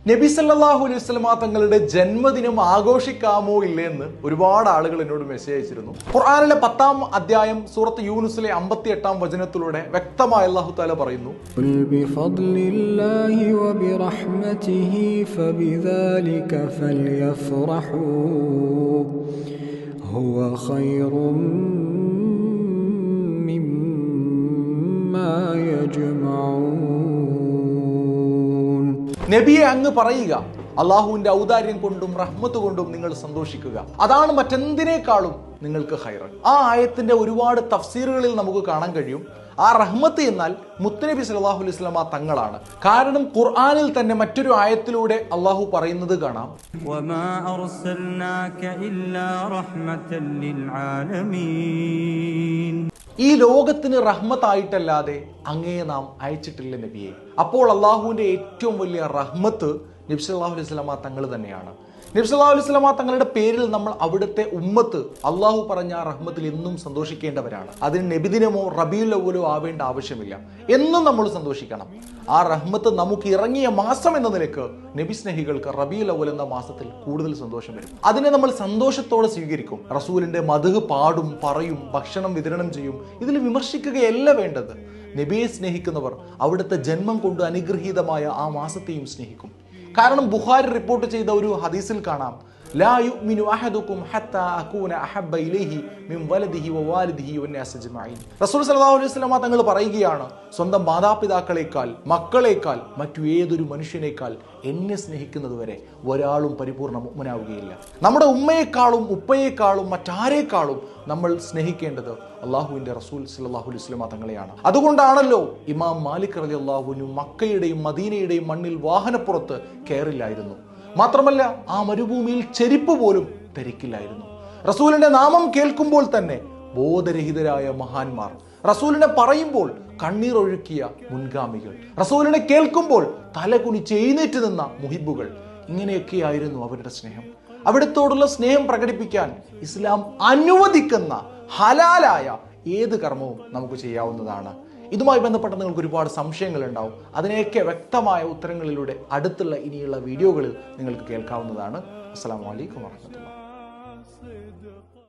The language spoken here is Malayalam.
നബി സല്ലല്ലാഹു അലൈഹി വസല്ലമ തങ്ങളുടെ ജന്മദിനം ആഘോഷിക്കാമോ ഇല്ലേ എന്ന് ഒരുപാട് ആളുകൾ എന്നോട് മെസ്സേജ് അയച്ചിരുന്നു. ഖുർആനിലെ 10-ാം അധ്യായം സൂറത്ത് യൂനുസിലെ 58-ാം വചനത്തിലൂടെ വ്യക്തമായി അല്ലാഹു തആല പറയുന്നു, ബിഫദ്ലില്ലാഹി വബിറഹ്മതിഹി ഫബിദാലിക ഫൽയഫ്റഹൂ ഹുവ ഖൈറും മിമ്മാ യജ്മഊൻ. നബിയെ അങ്ങ് പറയുക, അള്ളാഹുവിന്റെ ഔദാര്യം കൊണ്ടും റഹ്മത്ത് കൊണ്ടും നിങ്ങൾ സന്തോഷിക്കുക, അതാണ് മറ്റെന്തിനേക്കാളും നിങ്ങൾക്ക് ഖൈർ. ആ ആയത്തിന്റെ ഒരുപാട് തഫ്സീറുകളിൽ നമുക്ക് കാണാൻ കഴിയും, ആ റഹ്മത്ത് എന്നാൽ മുത്തുനബി സല്ലല്ലാഹു അലൈഹി വസല്ലമ തങ്ങളാണ്. കാരണം ഖുർആനിൽ തന്നെ മറ്റൊരു ആയത്തിലൂടെ അള്ളാഹു പറയുന്നത് കാണാം, വമാ അർസൽനാക ഇല്ലാ റഹ്മതൻ ലിൽ ആലമീൻ. ഈ ലോകത്തിന് റഹ്മത്തായിട്ടല്ലാതെ അങ്ങയെ നാം അയച്ചിട്ടില്ല നബിയെ. അപ്പോൾ അള്ളാഹുവിന്റെ ഏറ്റവും വലിയ റഹ്മത്ത് നബി സല്ലല്ലാഹു അലൈഹി വസല്ലമ തങ്ങൾ തന്നെയാണ്. നബി സല്ലല്ലാഹു അലൈഹി വസല്ലമ തങ്ങളുടെ പേരിൽ നമ്മൾ അവിടുത്തെ ഉമ്മത്ത് അള്ളാഹു പറഞ്ഞ ആ റഹ്മത്തിൽ എന്നും സന്തോഷിക്കേണ്ടവരാണ്. അതിന് നബിദിനമോ റബീഉൽ അവ്വലോ ആവേണ്ട ആവശ്യമില്ല. എന്നും നമ്മൾ സന്തോഷിക്കണം. ആ റഹ്മത്ത് നമുക്ക് ഇറങ്ങിയ മാസം എന്ന നിലക്ക് നബി സ്നേഹികൾക്ക് റബീഉൽ അവ്വൽ എന്ന മാസത്തിൽ കൂടുതൽ സന്തോഷം വരും. അതിനെ നമ്മൾ സന്തോഷത്തോടെ സ്വീകരിക്കും. റസൂലിന്റെ മദ്ഹ് പാടും, പറയും, ഭക്ഷണം വിതരണം ചെയ്യും. ഇതിൽ വിമർശിക്കുകയല്ല വേണ്ടത്. നബിയെ സ്നേഹിക്കുന്നവർ അവിടുത്തെ ജന്മം കൊണ്ട് അനുഗ്രഹീതമായ ആ മാസത്തെയും സ്നേഹിക്കും. കാരണം ബുഖാരി റിപ്പോർട്ട് ചെയ്ത ഒരു ഹദീസിൽ കാണാം, ലാ യുഅ്മിനു അഹദുക്കും ഹത്താ അകൂന അഹബ്ബ ഇലൈഹി മിൻ വലദിഹി വവാലിദിഹി വന്നാസ് അജ്മഈൻ. റസൂൽ സല്ലല്ലാഹു അലൈഹി വസല്ലമ തങ്ങൾ പറയുകയാണ്, സ്വന്തം മാതാപിതാക്കളെക്കാൾ, മക്കളെക്കാൾ, മറ്റു ഏതൊരു മനുഷ്യനേക്കാൾ എന്നെ സ്നേഹിക്കുന്നതുവരെ ഒരാളും പരിപൂർണ്ണ മുഅ്മിനാവുകയില്ല. നമ്മുടെ ഉമ്മയെക്കാളും ഉപ്പയെക്കാളും മറ്റാരേക്കാളും നമ്മൾ സ്നേഹിക്കേണ്ടത് അള്ളാഹുവിന്റെ റസൂൽ സല്ലല്ലാഹു അലൈഹി വസല്ലമ തങ്ങളെയാണ്. അതുകൊണ്ടാണല്ലോ ഇമാം മാലിക് റളിയല്ലാഹു അൻഹു മക്കയുടെയും മദീനയുടെയും മണ്ണിൽ വാഹനപ്പുറത്ത് കയറില്ലായിരുന്നു. മാത്രമല്ല ആ മരുഭൂമിയിൽ ചെരുപ്പ് പോലും ധരിക്കില്ലായിരുന്നു. റസൂലിന്റെ നാമം കേൾക്കുമ്പോൾ തന്നെ ബോധരഹിതരായ മഹാന്മാർ, റസൂലിനെ പറയുമ്പോൾ കണ്ണീർ ഒഴുക്കിയ മുൻഗാമികൾ, റസൂലിനെ കേൾക്കുമ്പോൾ തലകുനിച്ച് എഴുന്നേറ്റ് നിന്ന മുഹിബുകൾ, ഇങ്ങനെയൊക്കെയായിരുന്നു അവരുടെ സ്നേഹം. അവിടത്തോടുള്ള സ്നേഹം പ്രകടിപ്പിക്കാൻ ഇസ്ലാം അനുവദിക്കുന്ന ഹലാലായ ഏത് കർമ്മവും നമുക്ക് ചെയ്യാവുന്നതാണ്. ഇതുമായി ബന്ധപ്പെട്ട നിങ്ങൾക്ക് ഒരുപാട് സംശയങ്ങൾ ഉണ്ടാവും. അതിനെയൊക്കെ വ്യക്തമായ ഉത്തരങ്ങളിലൂടെ അടുത്തുള്ള ഇനിയുള്ള വീഡിയോകളിൽ നിങ്ങൾക്ക് കേൾക്കാവുന്നതാണ്. അസ്സലാമു അലൈക്കും വറഹ്മത്തുള്ളാഹി.